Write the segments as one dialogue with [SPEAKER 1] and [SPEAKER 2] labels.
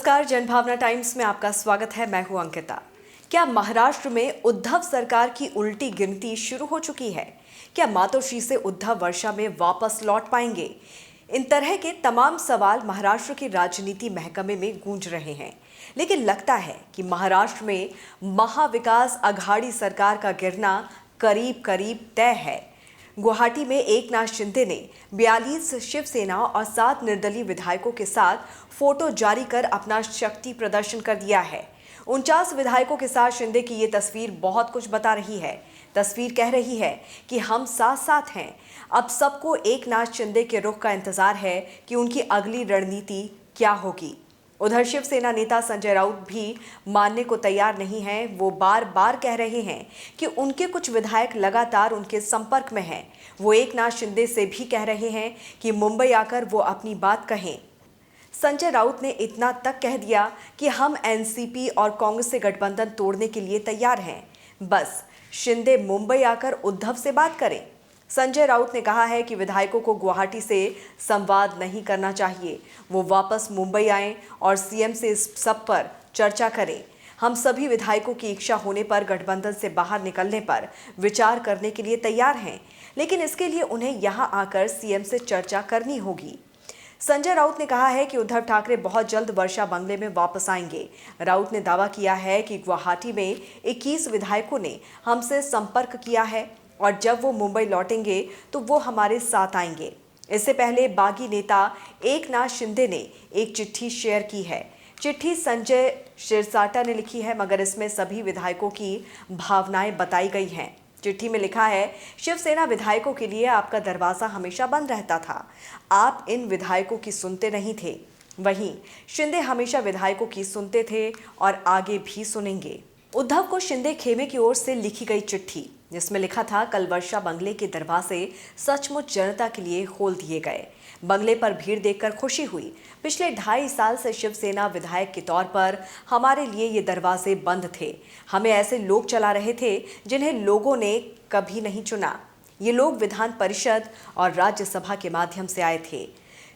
[SPEAKER 1] नमस्कार, जनभावना टाइम्स में आपका स्वागत है। मैं हूं अंकिता। क्या महाराष्ट्र में उद्धव सरकार की उल्टी गिनती शुरू हो चुकी है? क्या मातोश्री से उद्धव वर्षा में वापस लौट पाएंगे? इन तरह के तमाम सवाल महाराष्ट्र की राजनीति महकमे में गूंज रहे हैं, लेकिन लगता है कि महाराष्ट्र में महाविकास अघाड़ी सरकार का गिरना करीब करीब तय है। गुवाहाटी में एकनाथ शिंदे ने 42 शिवसेना और 7 निर्दलीय विधायकों के साथ फोटो जारी कर अपना शक्ति प्रदर्शन कर दिया है। 49 विधायकों के साथ शिंदे की ये तस्वीर बहुत कुछ बता रही है। तस्वीर कह रही है कि हम साथ साथ हैं। अब सबको एकनाथ शिंदे के रुख का इंतजार है कि उनकी अगली रणनीति क्या होगी। उधर शिवसेना नेता संजय राउत भी मानने को तैयार नहीं हैं। वो बार बार कह रहे हैं कि उनके कुछ विधायक लगातार उनके संपर्क में हैं। वो एकनाथ शिंदे से भी कह रहे हैं कि मुंबई आकर वो अपनी बात कहें। संजय राउत ने इतना तक कह दिया कि हम एनसीपी और कांग्रेस से गठबंधन तोड़ने के लिए तैयार हैं, बस शिंदे मुंबई आकर उद्धव से बात करें। संजय राउत ने कहा है कि विधायकों को गुवाहाटी से संवाद नहीं करना चाहिए, वो वापस मुंबई आएं और सीएम से इस सब पर चर्चा करें। हम सभी विधायकों की इच्छा होने पर गठबंधन से बाहर निकलने पर विचार करने के लिए तैयार हैं, लेकिन इसके लिए उन्हें यहां आकर सीएम से चर्चा करनी होगी। संजय राउत ने कहा है कि उद्धव ठाकरे बहुत जल्द वर्षा बंगले में वापस आएंगे। राउत ने दावा किया है कि गुवाहाटी में 21 विधायकों ने हमसे संपर्क किया है और जब वो मुंबई लौटेंगे तो वो हमारे साथ आएंगे। इससे पहले बागी नेता एकनाथ शिंदे ने एक चिट्ठी शेयर की है। चिट्ठी संजय शिरसाटा ने लिखी है, मगर इसमें सभी विधायकों की भावनाएं बताई गई हैं। चिट्ठी में लिखा है, शिवसेना विधायकों के लिए आपका दरवाजा हमेशा बंद रहता था, आप इन विधायकों की सुनते नहीं थे। वहीं शिंदे हमेशा विधायकों की सुनते थे और आगे भी सुनेंगे। उद्धव को शिंदे खेमे की ओर से लिखी गई चिट्ठी, जिसमें लिखा था, कल वर्षा बंगले के दरवाजे सचमुच जनता के लिए खोल दिए गए। बंगले पर भीड़ देखकर खुशी हुई। पिछले 2.5 साल से शिवसेना विधायक के तौर पर हमारे लिए ये दरवाजे बंद थे। हमें ऐसे लोग चला रहे थे जिन्हें लोगों ने कभी नहीं चुना। ये लोग विधान परिषद और राज्यसभा के माध्यम से आए थे।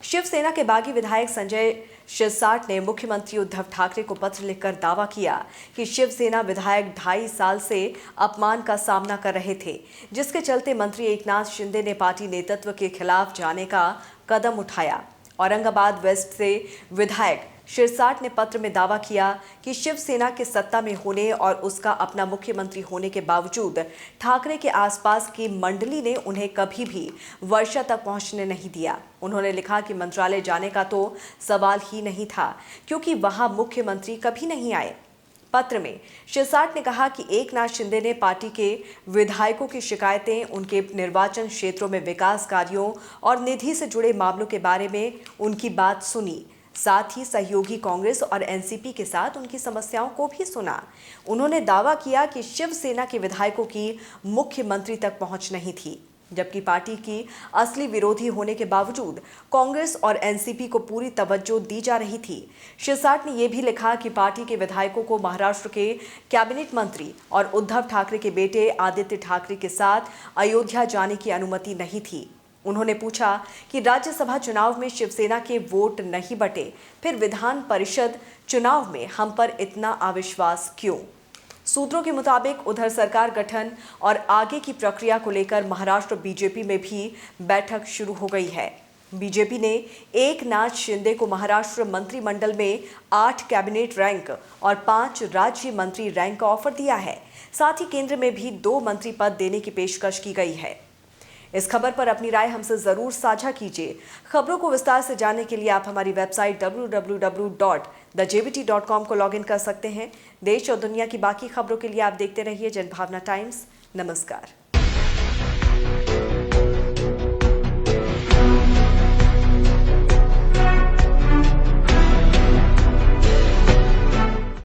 [SPEAKER 1] शिवसेना के बागी विधायक संजय शिरसाट ने मुख्यमंत्री उद्धव ठाकरे को पत्र लिखकर दावा किया कि शिवसेना विधायक 2.5 साल से अपमान का सामना कर रहे थे, जिसके चलते मंत्री एकनाथ शिंदे ने पार्टी नेतृत्व के खिलाफ जाने का कदम उठाया। औरंगाबाद वेस्ट से विधायक शिरसाट ने पत्र में दावा किया कि शिवसेना के सत्ता में होने और उसका अपना मुख्यमंत्री होने के बावजूद ठाकरे के आसपास की मंडली ने उन्हें कभी भी वर्षा तक पहुंचने नहीं दिया। उन्होंने लिखा कि मंत्रालय जाने का तो सवाल ही नहीं था, क्योंकि वहां मुख्यमंत्री कभी नहीं आए। पत्र में शिरसाट ने कहा कि एकनाथ शिंदे ने पार्टी के विधायकों की शिकायतें, उनके निर्वाचन क्षेत्रों में विकास कार्यों और निधि से जुड़े मामलों के बारे में उनकी बात सुनी, साथ ही सहयोगी कांग्रेस और एनसीपी के साथ उनकी समस्याओं को भी सुना। उन्होंने दावा किया कि शिवसेना के विधायकों की मुख्यमंत्री तक पहुंच नहीं थी, जबकि पार्टी की असली विरोधी होने के बावजूद कांग्रेस और एनसीपी को पूरी तवज्जो दी जा रही थी। शिरसाट ने यह भी लिखा कि पार्टी के विधायकों को महाराष्ट्र के कैबिनेट मंत्री और उद्धव ठाकरे के बेटे आदित्य ठाकरे के साथ अयोध्या जाने की अनुमति नहीं थी। उन्होंने पूछा कि राज्यसभा चुनाव में शिवसेना के वोट नहीं बटे, फिर विधान परिषद चुनाव में हम पर इतना अविश्वास क्यों? सूत्रों के मुताबिक उधर सरकार गठन और आगे की प्रक्रिया को लेकर महाराष्ट्र बीजेपी में भी बैठक शुरू हो गई है। बीजेपी ने एकनाथ शिंदे को महाराष्ट्र मंत्रिमंडल में 8 कैबिनेट रैंक और 5 राज्य मंत्री रैंक का ऑफर दिया है। साथ ही केंद्र में भी 2 मंत्री पद देने की पेशकश की गई है। इस खबर पर अपनी राय हमसे जरूर साझा कीजिए। खबरों को विस्तार से जानने के लिए आप हमारी वेबसाइट www.thejbt.com को लॉगिन कर सकते हैं। देश और दुनिया की बाकी खबरों के लिए आप देखते रहिए जनभावना टाइम्स। नमस्कार।